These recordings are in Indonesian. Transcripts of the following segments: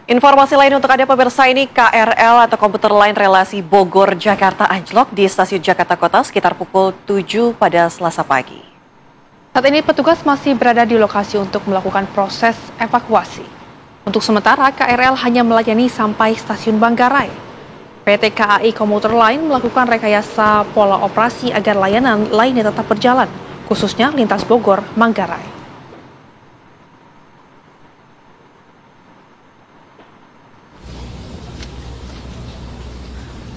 Informasi lain untuk Anda pemirsa, ini KRL atau komuter lain relasi Bogor-Jakarta anjlok di stasiun Jakarta Kota sekitar pukul 7 pada Selasa pagi. Saat ini petugas masih berada di lokasi untuk melakukan proses evakuasi. Untuk sementara, KRL hanya melayani sampai stasiun Manggarai. PT KAI Komuter Line melakukan rekayasa pola operasi agar layanan lainnya tetap berjalan, khususnya lintas Bogor-Manggarai.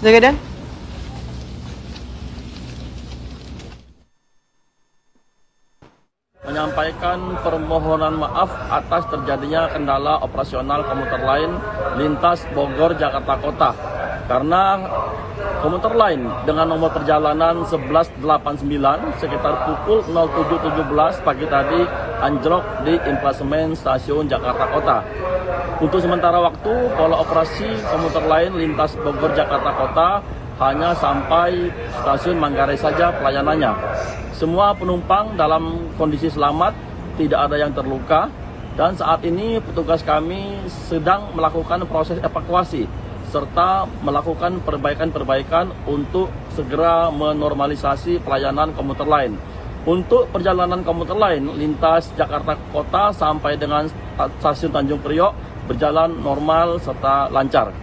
Jaga dan menyampaikan permohonan maaf atas terjadinya kendala operasional komuter lain lintas Bogor Jakarta Kota karena komuter lain dengan nomor perjalanan 1189 sekitar pukul 07.17 pagi tadi anjlok di emplasemen stasiun Jakarta Kota. Untuk sementara waktu, pola operasi komuter lain lintas Bogor Jakarta Kota hanya sampai stasiun Manggarai saja pelayanannya. Semua penumpang dalam kondisi selamat, tidak ada yang terluka, dan saat ini petugas kami sedang melakukan proses evakuasi serta melakukan perbaikan-perbaikan untuk segera menormalisasi pelayanan komuter lain. Untuk perjalanan komuter lain lintas Jakarta Kota sampai dengan stasiun Tanjung Priok berjalan normal serta lancar.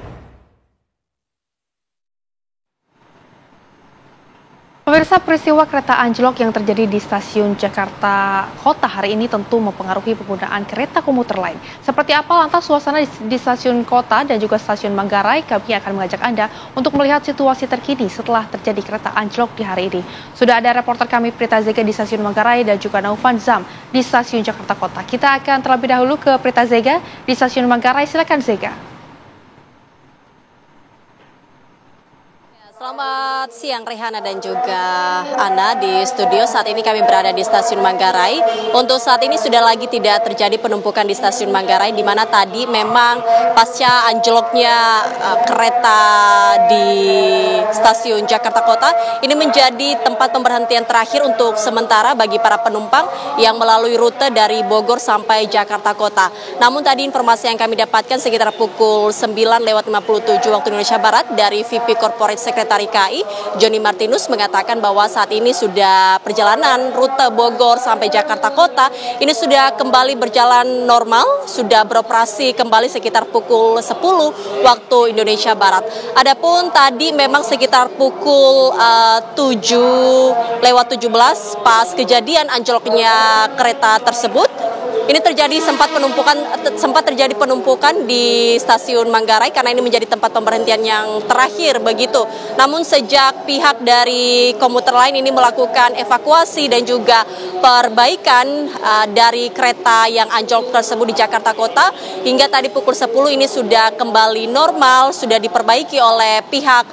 Pemirsa, peristiwa kereta anjlok yang terjadi di stasiun Jakarta Kota hari ini tentu mempengaruhi penggunaan kereta komuter lain. Seperti apa lantas suasana di stasiun Kota dan juga stasiun Manggarai? Kami akan mengajak Anda untuk melihat situasi terkini setelah terjadi kereta anjlok di hari ini. Sudah ada reporter kami Prita Zega di stasiun Manggarai dan juga Naufan Zam di stasiun Jakarta Kota. Kita akan terlebih dahulu ke Prita Zega di stasiun Manggarai. Silakan Zega. Selamat siang Rehana dan juga Ana di studio. Saat ini kami berada di stasiun Manggarai. Untuk saat ini sudah lagi tidak terjadi penumpukan di stasiun Manggarai, di mana tadi memang pasca anjloknya kereta di stasiun Jakarta Kota ini menjadi tempat pemberhentian terakhir untuk sementara bagi para penumpang yang melalui rute dari Bogor sampai Jakarta Kota. Namun tadi informasi yang kami dapatkan sekitar pukul 9:57 waktu Indonesia Barat dari VP Corporate Secretary KAI, Johnny Martinus, mengatakan bahwa saat ini sudah perjalanan rute Bogor sampai Jakarta Kota ini sudah kembali berjalan normal, sudah beroperasi kembali sekitar pukul 10 waktu Indonesia Barat. Adapun tadi memang sekitar pukul 7:17 pas kejadian anjloknya kereta tersebut, ini sempat terjadi penumpukan di stasiun Manggarai karena ini menjadi tempat pemberhentian yang terakhir begitu. Namun sejak pihak dari komuter lain ini melakukan evakuasi dan juga perbaikan dari kereta yang anjlok tersebut di Jakarta Kota, hingga tadi pukul 10 ini sudah kembali normal, sudah diperbaiki oleh pihak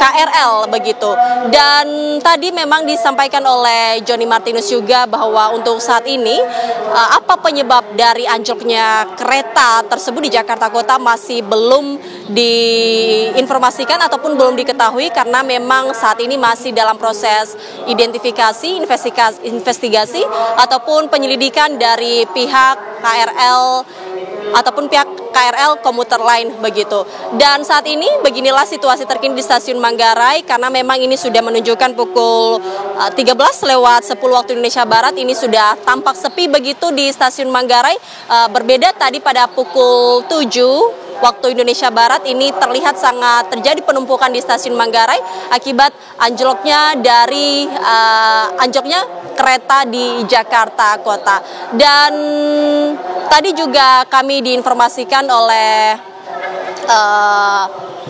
KRL begitu. Dan tadi memang disampaikan oleh Johnny Martinus juga bahwa untuk saat ini apa penyebab dari anjloknya kereta tersebut di Jakarta Kota masih belum diinformasikan ataupun belum diketahui, karena memang saat ini masih dalam proses identifikasi, investigasi ataupun penyelidikan dari pihak KRL ataupun pihak KRL komuter lain begitu. Dan saat ini beginilah situasi terkini di stasiun Manggarai, karena memang ini sudah menunjukkan pukul 13:10 waktu Indonesia Barat, ini sudah tampak sepi begitu di stasiun Manggarai. Berbeda tadi pada pukul 7 waktu Indonesia Barat, ini terlihat sangat terjadi penumpukan di stasiun Manggarai akibat anjloknya kereta di Jakarta Kota. Dan tadi juga kami diinformasikan oleh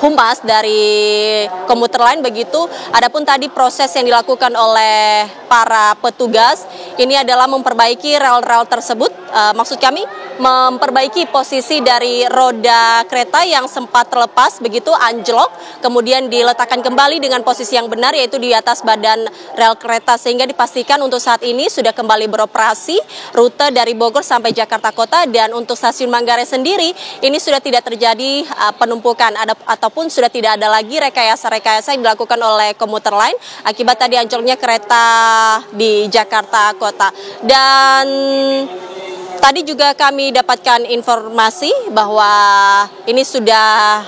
humas dari komuter lain begitu. Adapun tadi proses yang dilakukan oleh para petugas ini adalah memperbaiki rel-rel tersebut. Maksud kami memperbaiki posisi dari roda kereta yang sempat terlepas begitu, anjlok, kemudian diletakkan kembali dengan posisi yang benar, yaitu di atas badan rel kereta, sehingga dipastikan untuk saat ini sudah kembali beroperasi rute dari Bogor sampai Jakarta Kota. Dan untuk stasiun Manggarai sendiri ini sudah tidak terjadi penumpukan ataupun sudah tidak ada lagi rekayasa-rekayasa yang dilakukan oleh komuter lain akibat tadi anjloknya kereta di Jakarta Kota. Dan tadi juga kami dapatkan informasi bahwa ini sudah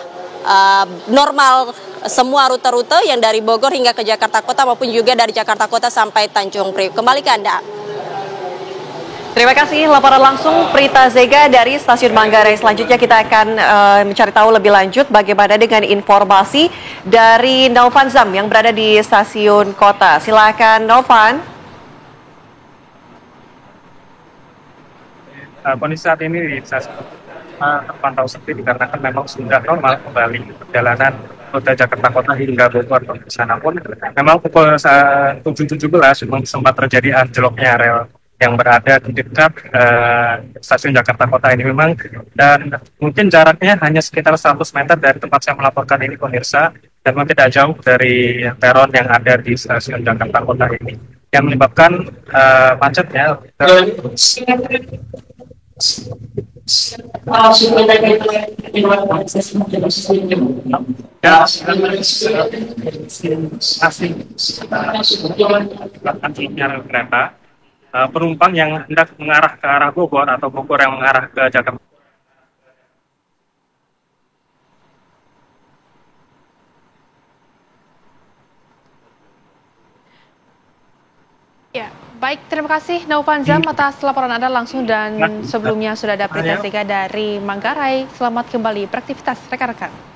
normal semua rute-rute yang dari Bogor hingga ke Jakarta Kota maupun juga dari Jakarta Kota sampai Tanjung Priok. Kembali ke Anda. Terima kasih laporan langsung Prita Zega dari Stasiun Manggarai. Selanjutnya kita akan mencari tahu lebih lanjut bagaimana dengan informasi dari Novan Zam yang berada di Stasiun Kota. Silakan Novan. Kondisi saat ini di stasiun terpantau sepi dikarenakan memang sudah normal kembali perjalanan rute Jakarta Kota hingga Bogor. Di sana pun memang pukul 7.17 memang sempat terjadi anjloknya rel yang berada di dekat stasiun Jakarta Kota ini memang, dan mungkin jaraknya hanya sekitar 100 meter dari tempat saya melaporkan ini pemirsa, dan memang tidak jauh dari peron yang ada di stasiun Jakarta Kota ini yang menyebabkan macetnya. Kereta penumpang yang hendak mengarah ke arah Bogor atau Bogor yang mengarah ke Jakarta. Ya, baik, terima kasih Novan Zam atas laporan Anda langsung, dan sebelumnya sudah ada Prita Zega dari Manggarai. Selamat kembali beraktivitas rekan-rekan.